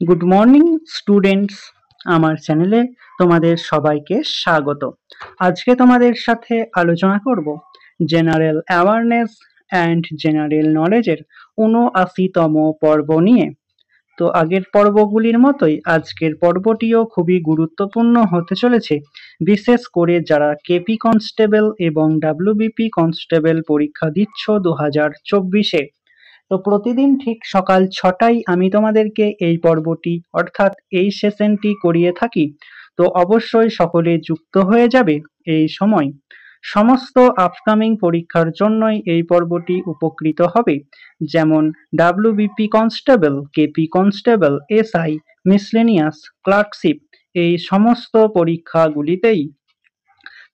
Good morning students, আমার চ্যানেলে তোমাদের সবাইকে স্বাগত। আজকে তোমাদের সাথে আলোচনা করব জেনারেল অ্যাওয়ারনেস অ্যান্ড জেনারেল নলেজের ৭৯তম পর্ব নিয়ে। তো আগের পর্বগুলির মতোই আজকের পর্বটিও খুবই গুরুত্বপূর্ণ হতে চলেছে, বিশেষ করে যারা কেপি কনস্টেবল এবং ডাব্লিউবিপি কনস্টেবল পরীক্ষা দিচ্ছ 2024-এ। তো প্রতিদিন ঠিক সকাল 6টায় আমি তোমাদেরকে এই পর্বটি অর্থাৎ এই সেশনটি করিয়ে থাকি। তো অবশ্যই সকলে যুক্ত হয়ে যাবে এই সময়। সমস্ত আপকামিং পরীক্ষার জন্যই এই পর্বটি উপকৃত হবে, যেমন WBP constable, KP constable, SI, miscellaneous, clerkship, এই সমস্ত পরীক্ষাগুলিতেই।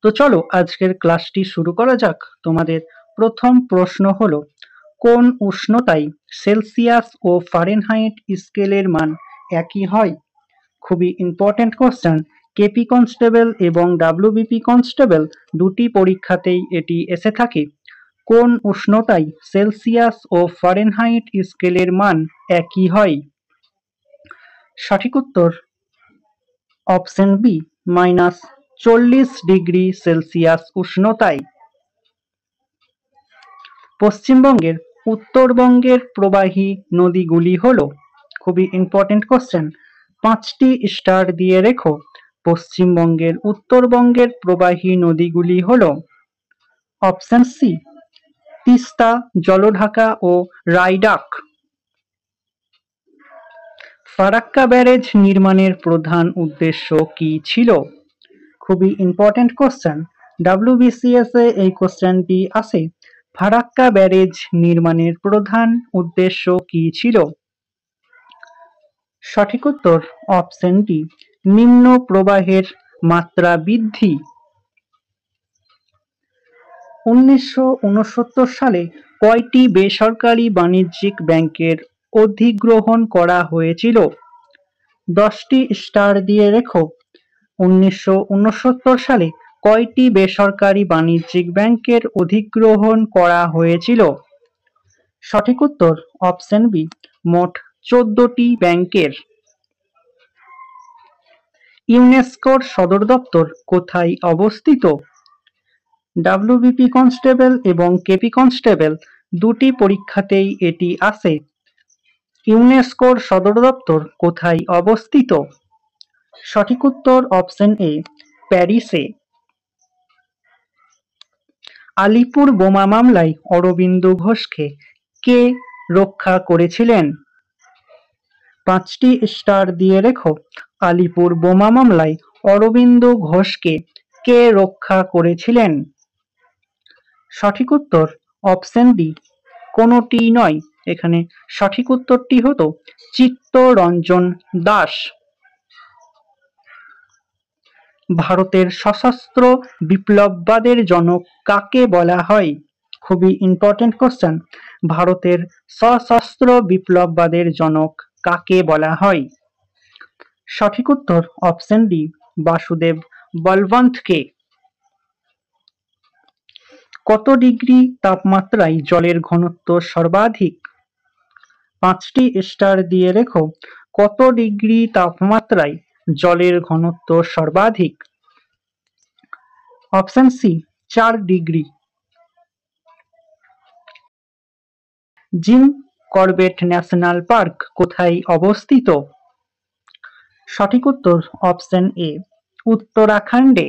তো চলো আজকের ক্লাসটি শুরু করা যাক। তোমাদের প্রথম প্রশ্ন হলো, কোন উষ্ণতায় সেলসিয়াস ও ফারেনহাইট স্কেলের মান একই হয়? খুবই ইম্পর্টেন্ট কোশ্চেন। কেপি কনস্টেবল এবং ডাব্লিউবিপি কনস্টেবল দুটি পরীক্ষাতেই এটি এসে থাকে। কোন উষ্ণতায় সেলসিয়াস ও ফারেনহাইট স্কেলের মান একই হয়? সঠিক উত্তর অপশন বি, -40°C উষ্ণতায়। পশ্চিমবঙ্গের উত্তরবঙ্গের প্রবাহী নদীগুলি হল, খুবই ইম্পর্টেন্ট কোশ্চেন, 5টি স্টার দিয়ে রেখো। পশ্চিমবঙ্গের উত্তরবঙ্গের প্রবাহী নদীগুলি হল অপশন সি, তিস্তা, জলঢাকা ও রায়ডাক। ফারাক্কা ব্যারেজ নির্মাণের প্রধান উদ্দেশ্য কি ছিল? খুবই ইম্পর্টেন্ট কোশ্চেন, ডাব্লিউবিসিএস এ এই কোশ্চেনটি আসে। ফারাক্কা ব্যারেজ নির্মাণের প্রধান উদ্দেশ্য কি ছিল? সঠিক উত্তর অপশন ডি, নিম্ন প্রবাহের মাত্রা বৃদ্ধি। 1969 সালে কয়টি বেসরকারি বাণিজ্যিক ব্যাংকের অধিগ্রহণ করা হয়েছিল? 10টি স্টার দিয়ে রেখো। 1969 সালে কয়টি বেসরকারি বাণিজ্যিক ব্যাংকের অধিগ্রহণ করা হয়েছিল? সঠিক উত্তর অপশন বি, মোট 14টি ব্যাংকের। ইউনেস্কোর সদর দপ্তর কোথায় অবস্থিত? ডাব্লিউবিপি কনস্টেবল এবং কেপি কনস্টেবল দুটি পরীক্ষাতেই এটি আসে। ইউনেস্কোর সদর দপ্তর কোথায় অবস্থিত? সঠিক উত্তর অপশন এ, প্যারিসে। আলিপুর বোমা মামলায় অরবিন্দ ঘোষকে কে রক্ষা করেছিলেন? 5টি স্টার দিয়ে রেখো। আলিপুর বোমা মামলায় অরবিন্দ ঘোষকে কে রক্ষা করেছিলেন? সঠিক উত্তর অপশন ডি, কোনোটি নয়। এখানে সঠিক উত্তরটি হতো চিত্তরঞ্জন দাস। ভারতের সশস্ত্র বিপ্লববাদের জনক কাকে বলা হয়? খুবই ইম্পর্টেন্ট কোশ্চেন, ভারতের সশস্ত্র বিপ্লববাদের জনক কাকে বলা হয়? সঠিক উত্তর অপশন ডি, বাসুদেব বলবন্তকে। কত ডিগ্রি তাপমাত্রায় জলের ঘনত্ব সর্বাধিক? 5টি স্টার দিয়ে রেখো। কত ডিগ্রি তাপমাত্রায় জলের ঘনত্ব সর্বাধিক? Option C, 4 degree. Jim Corbett National Park কোথায় অবস্থিত? সঠিক উত্তর অপশন এ, উত্তরাখণ্ডে।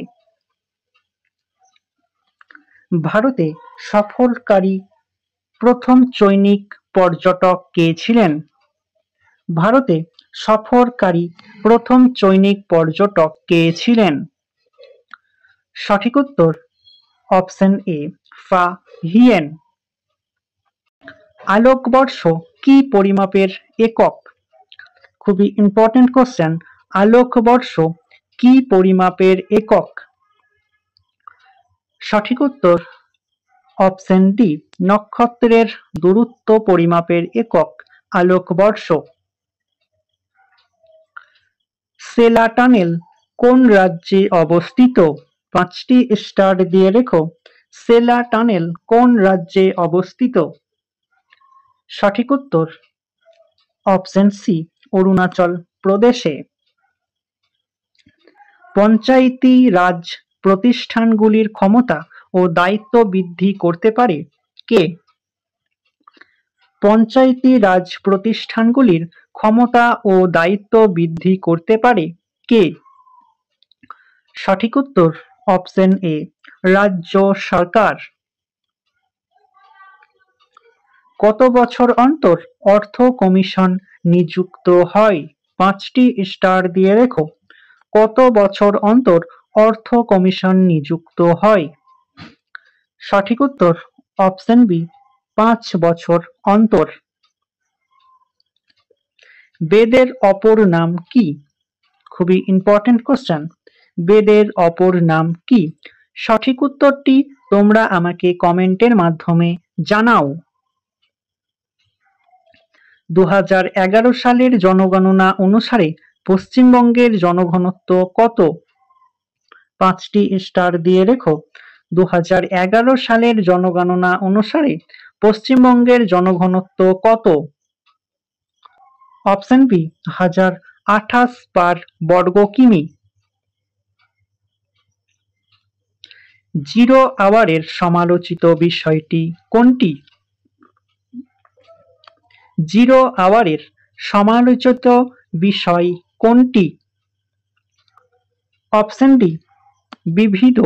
ভারতে সফরকারী প্রথম চৈনিক পর্যটক কে ছিলেন? ভারতে সফরকারী প্রথম চৈনিক পর্যটক কে ছিলেন? সঠিক উত্তর অপশন এ, ফা হিয়েন। আলোকবর্ষ কি পরিমাপের একক? খুবই ইম্পর্টেন্ট কোশ্চেন, আলোকবর্ষ কি পরিমাপের একক? সঠিক উত্তর অপশন ডি, নক্ষত্রের দূরত্ব পরিমাপের একক আলোকবর্ষ। সেলা টানেল কোন রাজ্যে অবস্থিত? 5টি স্টার দিয়ে রেখো। সেলা টানেল কোন রাজ্যে অবস্থিত? সঠিক উত্তর অপশন সি, অরুণাচল প্রদেশে। পঞ্চায়েতি রাজ প্রতিষ্ঠানগুলির ক্ষমতা ও দায়িত্ব বৃদ্ধি করতে পারে কে? পঞ্চায়েতি রাজ প্রতিষ্ঠানগুলির ক্ষমতা ও দায়িত্ব বৃদ্ধি করতে পারে কে? সঠিক উত্তর অপশন এ, রাজ্য সরকার। কত বছর অন্তর অর্থ কমিশন নিযুক্ত হয়? 5টি স্টার দিয়ে রেখো। কত বছর অন্তর অর্থ কমিশন নিযুক্ত হয়? সঠিক উত্তর অপশন বি, 5 বছর অন্তর। বেদের অপর নাম কি? খুবই ইম্পর্টেন্ট কোশ্চেন। বেদের অপর নাম কি? সঠিক উত্তরটি তোমরা আমাকে কমেন্টের মাধ্যমে জানাও। 2011 সালের জনগণনা অনুসারে পশ্চিমবঙ্গের জনঘনত্ব কত? 5টি স্টার দিয়ে রেখো। 2011 সালের জনগণনা অনুসারে পশ্চিমবঙ্গের জনঘনত্ব কত? অপশন বি, 1028 পার বর্গ কিমি। জিরো আওয়ারের সমালোচিত বিষয়টি কোনটি? জিরো আওয়ারের সমালোচিত বিষয় কোনটি? অপশন ডি, বিবিধ।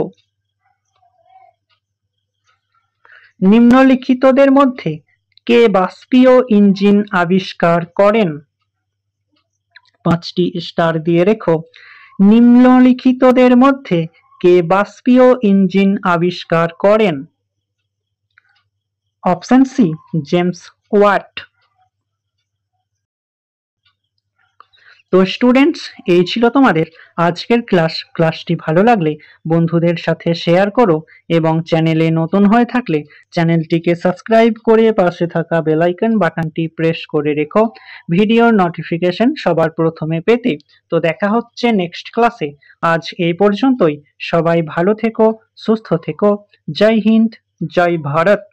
নিম্নলিখিতদের মধ্যে কে বাষ্পীয় ইঞ্জিন আবিষ্কার করেন? 5টি স্টার দিয়ে রেখো। নিম্নলিখিতদের মধ্যে কে বাষ্পীয় ইঞ্জিন আবিষ্কার করেন? Option C, James Watt. তো স্টুডেন্টস, এই ছিল তোমাদের আজকের ক্লাসটি ভালো লাগলে বন্ধুদের সাথে শেয়ার করো এবং চ্যানেলে নতুন হয়ে থাকলে চ্যানেলটিকে সাবস্ক্রাইব করে পাশে থাকা বেল আইকন বাটনটি প্রেস করে রেখো ভিডিওর নোটিফিকেশন সবার প্রথমে পেতে। তো দেখা হচ্ছে নেক্সট ক্লাসে। আজ এই পর্যন্তই। সবাই ভালো থেকো, সুস্থ থেকো। জয় হিন্দ, জয় ভারত।